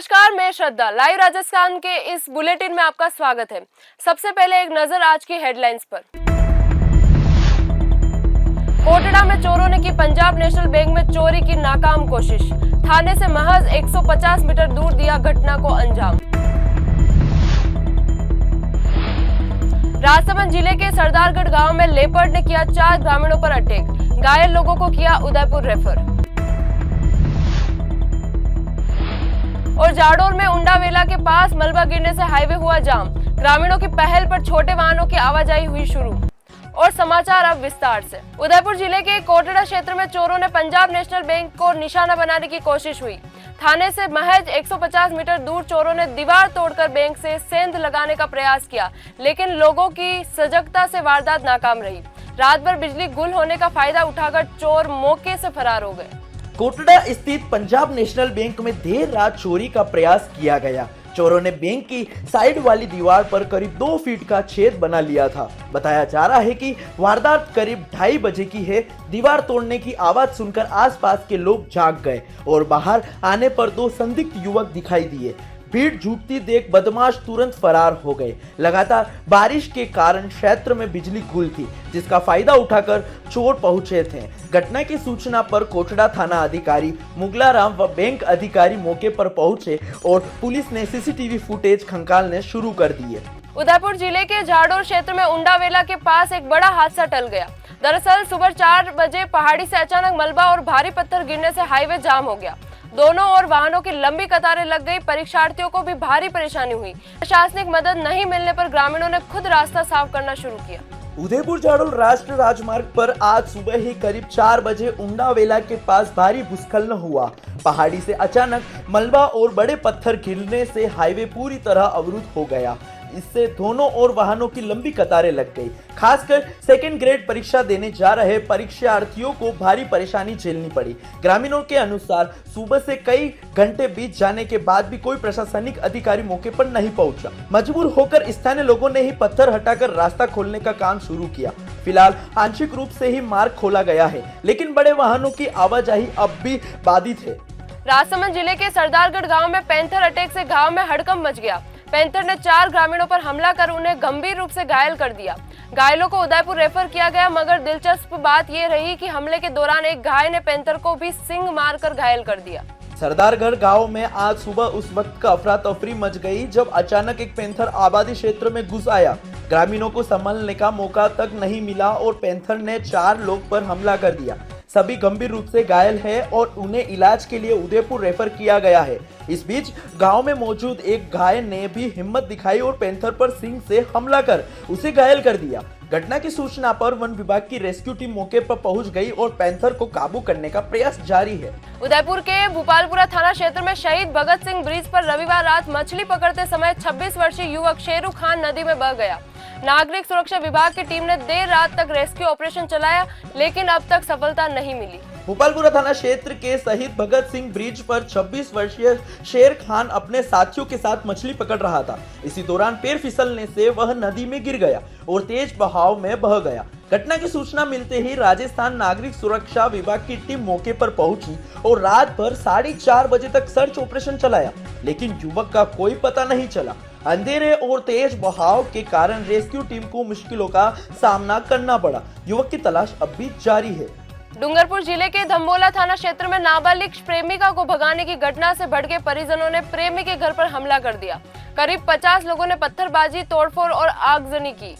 नमस्कार, मैं श्रद्धा। लाइव राजस्थान के इस बुलेटिन में आपका स्वागत है। सबसे पहले एक नजर आज की हेडलाइंस पर। कोटड़ा में चोरों ने की पंजाब नेशनल बैंक में चोरी की नाकाम कोशिश। थाने से महज 150 मीटर दूर दिया घटना को अंजाम। राजसमंद जिले के सरदारगढ़ गांव में लेपर्ड ने किया 4 ग्रामीणों पर अटैक। घायल लोगों को किया उदयपुर रेफर। और जाडौर में उंडावेला के पास मलबा गिरने से हाईवे हुआ जाम। ग्रामीणों की पहल पर छोटे वाहनों की आवाजाही हुई शुरू। और समाचार अब विस्तार से। उदयपुर जिले के कोटड़ा क्षेत्र में चोरों ने पंजाब नेशनल बैंक को निशाना बनाने की कोशिश हुई। थाने से महज 150 मीटर दूर चोरों ने दीवार तोड़कर बैंक से सेंध लगाने का प्रयास किया, लेकिन लोगों की सजगता से वारदात नाकाम रही। रात भर बिजली गुल होने का फायदा उठाकर चोर मौके से फरार हो गए। कोटड़ा स्थित पंजाब नेशनल बैंक में देर रात चोरी का प्रयास किया गया। चोरों ने बैंक की साइड वाली दीवार पर करीब 2 फीट का छेद बना लिया था। बताया जा रहा है कि वारदात करीब 2:30 बजे की है। दीवार तोड़ने की आवाज सुनकर आसपास के लोग जाग गए और बाहर आने पर 2 संदिग्ध युवक दिखाई दिए। भीड़ जुटती देख बदमाश तुरंत फरार हो गए। लगातार बारिश के कारण क्षेत्र में बिजली गुल थी, जिसका फायदा उठाकर चोर पहुंचे थे। घटना की सूचना पर कोटड़ा थाना अधिकारी मुगलाराम व बैंक अधिकारी मौके पर पहुंचे और पुलिस ने सीसीटीवी फुटेज खंगालने शुरू कर दिए। उदयपुर जिले के जाडौर क्षेत्र में उंडावेला के पास एक बड़ा हादसा टल गया। दरअसल सुबह 4 बजे पहाड़ी से अचानक मलबा और भारी पत्थर गिरने से हाईवे जाम हो गया। दोनों ओर वाहनों की लंबी कतारें लग गई। परीक्षार्थियों को भी भारी परेशानी हुई। प्रशासनिक मदद नहीं मिलने पर ग्रामीणों ने खुद रास्ता साफ करना शुरू किया। उदयपुर जाडौल राष्ट्रीय राजमार्ग पर आज सुबह ही करीब 4 बजे उंडावेला के पास भारी भूस्खलन हुआ। पहाड़ी से अचानक मलबा और बड़े पत्थर गिरने से हाईवे पूरी तरह अवरुद्ध हो गया। इससे दोनों ओर वाहनों की लंबी कतारें लग गई। खासकर सेकंड ग्रेड परीक्षा देने जा रहे परीक्षार्थियों को भारी परेशानी झेलनी पड़ी। ग्रामीणों के अनुसार सुबह से कई घंटे बीत जाने के बाद भी कोई प्रशासनिक अधिकारी मौके पर नहीं पहुंचा। मजबूर होकर स्थानीय लोगों ने ही पत्थर हटाकर रास्ता खोलने का काम शुरू किया। फिलहाल आंशिक रूप से ही मार्ग खोला गया है, लेकिन बड़े वाहनों की आवाजाही अब भी बाधित है। राजसमंद जिले के सरदारगढ़ गांव में पैंथर अटैक से गांव में हड़कंप मच गया। पैंथर ने 4 ग्रामीणों पर हमला कर उन्हें गंभीर रूप से घायल कर दिया। घायलों को उदयपुर रेफर किया गया, मगर दिलचस्प बात यह रही कि हमले के दौरान एक गाय ने पैंथर को भी सिंग मारकर घायल कर दिया। सरदारगढ़ गांव में आज सुबह उस वक्त का अफरा तफरी मच गई जब अचानक एक पैंथर आबादी क्षेत्र में घुस आया। ग्रामीणों को संभलने का मौका तक नहीं मिला और पैंथर ने 4 लोग पर हमला कर दिया। सभी गंभीर रूप से घायल है और उन्हें इलाज के लिए उदयपुर रेफर किया गया है। इस बीच गांव में मौजूद एक गाय ने भी हिम्मत दिखाई और पैंथर पर सिंग से हमला कर उसे घायल कर दिया। घटना की सूचना पर वन विभाग की रेस्क्यू टीम मौके पर पहुंच गई और पैंथर को काबू करने का प्रयास जारी है। उदयपुर के भूपालपुरा थाना क्षेत्र में शहीद भगत सिंह ब्रिज पर रविवार रात मछली पकड़ते समय 26 वर्षीय युवक शेरू खान नदी में बह गया। नागरिक सुरक्षा विभाग की टीम ने देर रात तक रेस्क्यू ऑपरेशन चलाया, लेकिन अब तक सफलता नहीं मिली। भोपालपुरा थाना क्षेत्र के शहीद भगत सिंह ब्रिज पर 26 वर्षीय शेर खान अपने साथियों के साथ मछली पकड़ रहा था। इसी दौरान पैर फिसलने से वह नदी में गिर गया और तेज बहाव में बह गया। घटना की सूचना मिलते ही राजस्थान नागरिक सुरक्षा विभाग की टीम मौके पर पहुंची और रात भर 4:30 बजे तक सर्च ऑपरेशन चलाया, लेकिन युवक का कोई पता नहीं चला। अंधेरे और तेज बहाव के कारण रेस्क्यू टीम को मुश्किलों का सामना करना पड़ा। युवक की तलाश अब भी जारी है। डूंगरपुर जिले के धम्बोला थाना क्षेत्र में नाबालिग प्रेमिका को भगाने की घटना से भड़के परिजनों ने प्रेमी के घर पर हमला कर दिया। करीब 50 लोगों ने पत्थरबाजी, तोड़फोड़ और आगजनी की।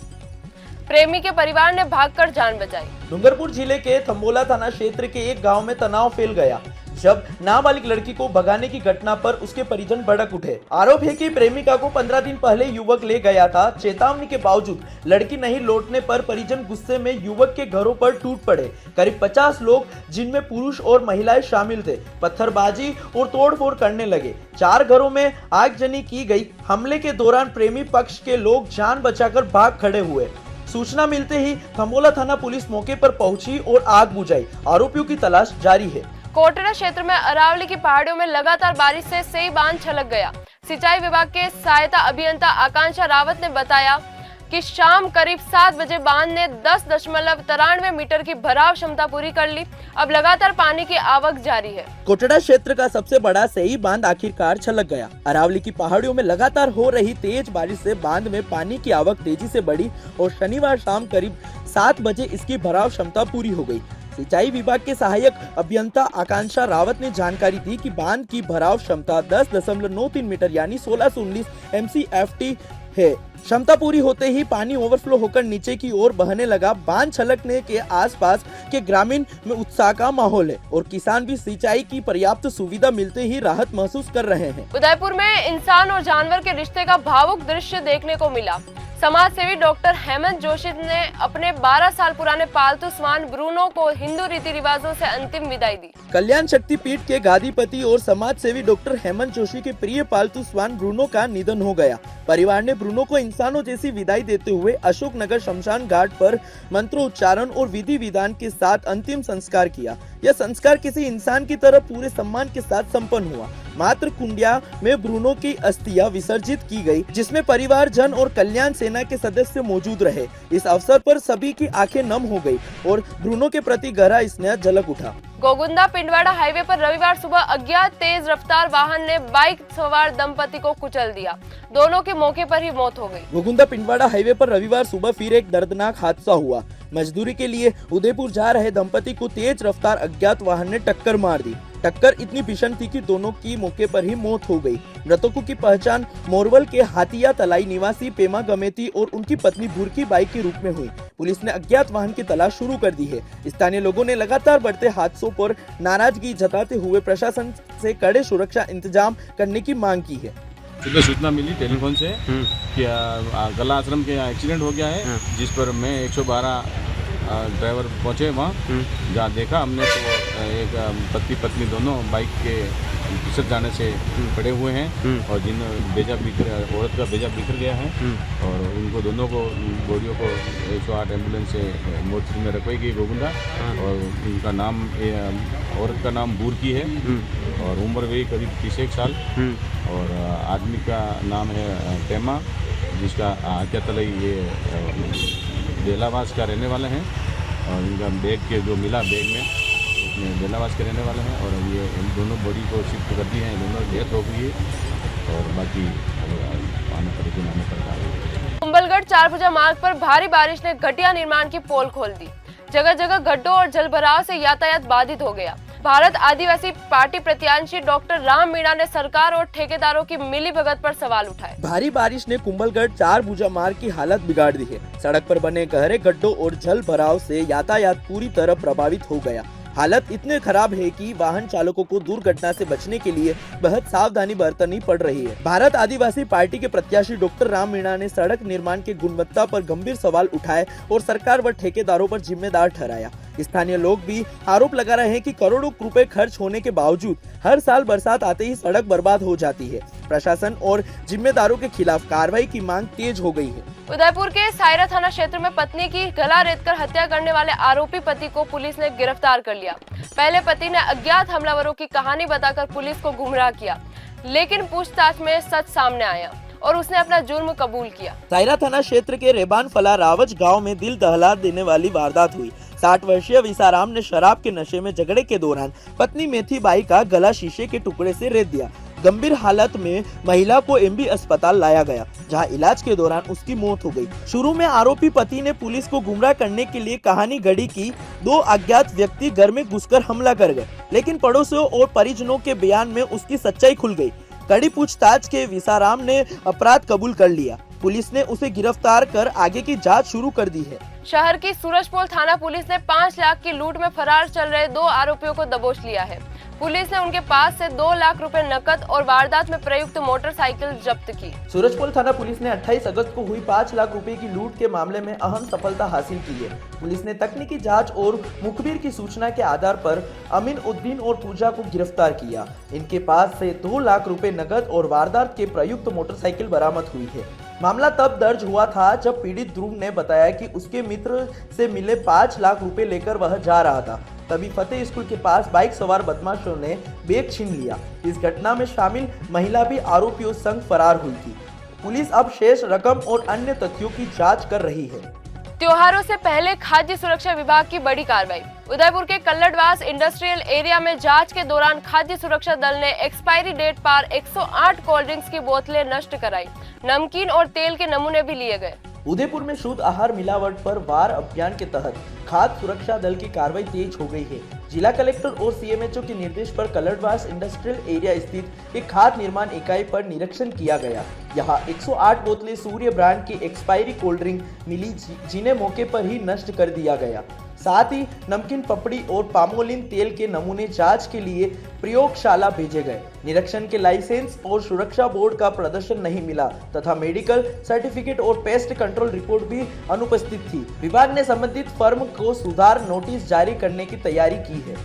प्रेमी के परिवार ने भागकर जान बचाई। डूंगरपुर जिले के धम्बोला थाना क्षेत्र के एक गांव में तनाव फैल गया जब नाबालिग लड़की को भगाने की घटना पर उसके परिजन भड़क उठे। आरोप है कि प्रेमिका को 15 दिन पहले युवक ले गया था। चेतावनी के बावजूद लड़की नहीं लौटने पर परिजन गुस्से में युवक के घरों पर टूट पड़े। करीब 50 लोग, जिनमें पुरुष और महिलाएं शामिल थे, पत्थरबाजी और तोड़फोड़ करने लगे। 4 घरों में आगजनी की गई। हमले के दौरान प्रेमी पक्ष के लोग जान बचाकर भाग खड़े हुए। सूचना मिलते ही धम्बोला थाना पुलिस मौके पर पहुंची और आग बुझाई। आरोपियों की तलाश जारी है। कोटड़ा क्षेत्र में अरावली की पहाड़ियों में लगातार बारिश से सई बांध छलक गया। सिंचाई विभाग के सहायता अभियंता आकांक्षा रावत ने बताया, कि शाम करीब 7 बजे बांध ने 10.93 मीटर की भराव क्षमता पूरी कर ली। अब लगातार पानी की आवक जारी है। कोटड़ा क्षेत्र का सबसे बड़ा सही बांध आखिरकार छलक गया। अरावली की पहाड़ियों में लगातार हो रही तेज बारिश से बांध में पानी की आवक तेजी से बढ़ी और शनिवार शाम करीब 7 बजे इसकी भराव क्षमता पूरी हो गई। सिंचाई विभाग के सहायक अभियंता आकांक्षा रावत ने जानकारी दी कि बांध की भराव क्षमता 10.93 मीटर यानी 1619 MCFT है। क्षमता पूरी होते ही पानी ओवरफ्लो होकर नीचे की ओर बहने लगा। बांध छलकने के आसपास के ग्रामीण में उत्साह का माहौल है और किसान भी सिंचाई की पर्याप्त सुविधा मिलते ही राहत महसूस कर रहे हैं। उदयपुर में इंसान और जानवर के रिश्ते का भावुक दृश्य देखने को मिला। समाज सेवी डॉक्टर हेमंत जोशी ने अपने 12 साल पुराने पालतू श्वान ब्रूनो को हिंदू रीति रिवाजों से अंतिम विदाई दी। कल्याण शक्तिपीठ के गादीपति और समाज सेवी डॉक्टर हेमंत जोशी के प्रिय पालतू श्वान ब्रूनो का निधन हो गया। परिवार ने ब्रूनो को इंसानों जैसी विदाई देते हुए अशोकनगर शमशान घाट पर मंत्रोच्चारण और विधि विधान के साथ अंतिम संस्कार किया। यह संस्कार किसी इंसान की तरह पूरे सम्मान के साथ संपन्न हुआ। मात्र कुंडिया में ब्रूनो की अस्थियां विसर्जित की गई, जिसमें परिवार जन और कल्याण सेना के सदस्य मौजूद रहे। इस अवसर पर सभी की आंखें नम हो गई और ब्रूनो के प्रति गहरा स्नेह झलक उठा। गोगुंदा पिंडवाड़ा हाईवे पर रविवार सुबह अज्ञात तेज रफ्तार वाहन ने बाइक सवार दंपति को कुचल दिया। दोनों की मौके पर ही मौत हो गई। गोगुंदा पिंडवाड़ा हाईवे पर रविवार सुबह फिर एक दर्दनाक हादसा हुआ। मजदूरी के लिए उदयपुर जा रहे दंपति को तेज रफ्तार अज्ञात वाहन ने टक्कर मार दी। टक्कर इतनी भीषण थी कि दोनों की मौके पर ही मौत हो गई। मृतकों की पहचान मोरवल के हाथिया तलाई निवासी पेमा गमेती और उनकी पत्नी बुरकी बाई के रूप में हुई। पुलिस ने अज्ञात वाहन की तलाश शुरू कर दी है। स्थानीय लोगों ने लगातार बढ़ते हादसों पर नाराजगी जताते हुए प्रशासन से कड़े सुरक्षा इंतजाम करने की मांग की है। सुबह सूचना मिली टेलीफोन से कि गला आश्रम के यहाँ एक्सीडेंट हो गया है, जिस पर मैं 112 ड्राइवर पहुँचे वहाँ। जहाँ देखा हमने तो एक पति दोनों बाइक के फिसल जाने से पड़े हुए हैं और औरत का बेजा बिखर गया है और उनको दोनों को बॉडियों को 108 एम्बुलेंस से मोर्चरी में रखवाई गई गोगुंदा। और उनका नाम औरत का नाम बुरकी है और उम्र वही करीब 31 साल और आदमी का नाम है पेमा, जिसका हाथिया तलई ये बेलावास का रहने वाले हैं और इनका बैग के जो मिला बैग में उसमें बेलावास के रहने वाले हैं और ये इन दोनों बॉडी को शिफ्ट कर दिए हैं। दोनों डेथ हो गई है और बाकी आने पर कुंभलगढ़ चारभुजा मार्ग पर भारी बारिश ने घटिया निर्माण की पोल खोल दी। जगह जगह गड्ढों और जलभराव से यातायात बाधित हो गया। भारत आदिवासी पार्टी प्रत्याशी डॉक्टर राम मीणा ने सरकार और ठेकेदारों की मिलीभगत पर सवाल उठाए। भारी बारिश ने कुंभलगढ़ चारभुजा मार्ग की हालत बिगाड़ दी है। सड़क पर बने गहरे गड्ढों और जल भराव से यातायात पूरी तरह प्रभावित हो गया। हालत इतने खराब है कि वाहन चालकों को दुर्घटना से बचने के लिए बहुत सावधानी बरतनी पड़ रही है। भारत आदिवासी पार्टी के प्रत्याशी डॉक्टर राम मीणा ने सड़क निर्माण की गुणवत्ता पर गंभीर सवाल उठाए और सरकार व ठेकेदारों पर जिम्मेदार ठहराया। स्थानीय लोग भी आरोप लगा रहे हैं कि करोड़ों रुपए खर्च होने के बावजूद हर साल बरसात आते ही सड़क बर्बाद हो जाती है। प्रशासन और जिम्मेदारों के खिलाफ कार्रवाई की मांग तेज हो गई है। उदयपुर के सायरा थाना क्षेत्र में पत्नी की गला रेतकर हत्या करने वाले आरोपी पति को पुलिस ने गिरफ्तार कर लिया। पहले पति ने अज्ञात हमलावरों की कहानी बताकर पुलिस को गुमराह किया, लेकिन पूछताछ में सच सामने आया और उसने अपना जुर्म कबूल किया। सायरा थाना क्षेत्र के रेबान फला रावज गांव में दिल दहला देने वाली वारदात हुई। 60 वर्षीय विसाराम ने शराब के नशे में झगड़े के दौरान पत्नी मेथी बाई का गला शीशे के टुकड़े से रेत दिया। गंभीर हालत में महिला को एमबी अस्पताल लाया गया, जहां इलाज के दौरान उसकी मौत हो गई। शुरू में आरोपी पति ने पुलिस को गुमराह करने के लिए कहानी गढ़ी कि 2 अज्ञात व्यक्ति घर में घुसकर हमला कर गए, लेकिन पड़ोसियों और परिजनों के बयान में उसकी सच्चाई खुल गई। कड़ी पूछताछ के विसाराम ने अपराध कबूल कर लिया। पुलिस ने उसे गिरफ्तार कर आगे की जांच शुरू कर दी है। शहर की सूरजपोल थाना पुलिस ने 5 लाख की लूट में फरार चल रहे 2 आरोपियों को दबोच लिया है। पुलिस ने उनके पास से 2 लाख रुपए नकद और वारदात में प्रयुक्त मोटरसाइकिल जब्त की। सूरजपोल थाना पुलिस ने 28 अगस्त को हुई 5 लाख रुपए की लूट के मामले में अहम सफलता हासिल की है। पुलिस ने तकनीकी जांच और मुखबिर की सूचना के आधार पर अमीन उद्दीन और पूजा को गिरफ्तार किया। इनके पास से 2 लाख रुपए नकद और वारदात के प्रयुक्त मोटरसाइकिल बरामद हुई है। मामला तब दर्ज हुआ था जब पीड़ित ध्रुव ने बताया कि उसके मित्र से मिले 5 लाख रुपए लेकर वह जा रहा था। तभी फतेह स्कूल के पास बाइक सवार बदमाशों ने बैग छीन लिया। इस घटना में शामिल महिला भी आरोपियों संग फरार हुई थी। पुलिस अब शेष रकम और अन्य तथ्यों की जांच कर रही है। त्योहारों से पहले खाद्य सुरक्षा विभाग की बड़ी कार्रवाई। उदयपुर के कल्लड़वास इंडस्ट्रियल एरिया में जांच के दौरान खाद्य सुरक्षा दल ने एक्सपायरी डेट पार 108 कोल्ड ड्रिंक्स की बोतलें नष्ट कराई। नमकीन और तेल के नमूने भी लिए गए। उदयपुर में शुद्ध आहार मिलावट पर वार अभियान के तहत खाद्य सुरक्षा दल की कार्रवाई तेज हो गई है। जिला कलेक्टर और सीएमएचओ के निर्देश पर कल्लड़वास इंडस्ट्रियल एरिया स्थित एक खाद्य निर्माण इकाई पर निरीक्षण किया गया। यहाँ 108 बोतलें सूर्य ब्रांड की एक्सपायरी कोल्ड ड्रिंक मिली, जिन्हें मौके पर ही नष्ट कर दिया गया। साथ ही नमकीन पपड़ी और पामोलिन तेल के नमूने जांच के लिए प्रयोगशाला भेजे गए। निरीक्षण के लाइसेंस और सुरक्षा बोर्ड का प्रदर्शन नहीं मिला तथा मेडिकल सर्टिफिकेट और पेस्ट कंट्रोल रिपोर्ट भी अनुपस्थित थी। विभाग ने संबंधित फर्म को सुधार नोटिस जारी करने की तैयारी की है।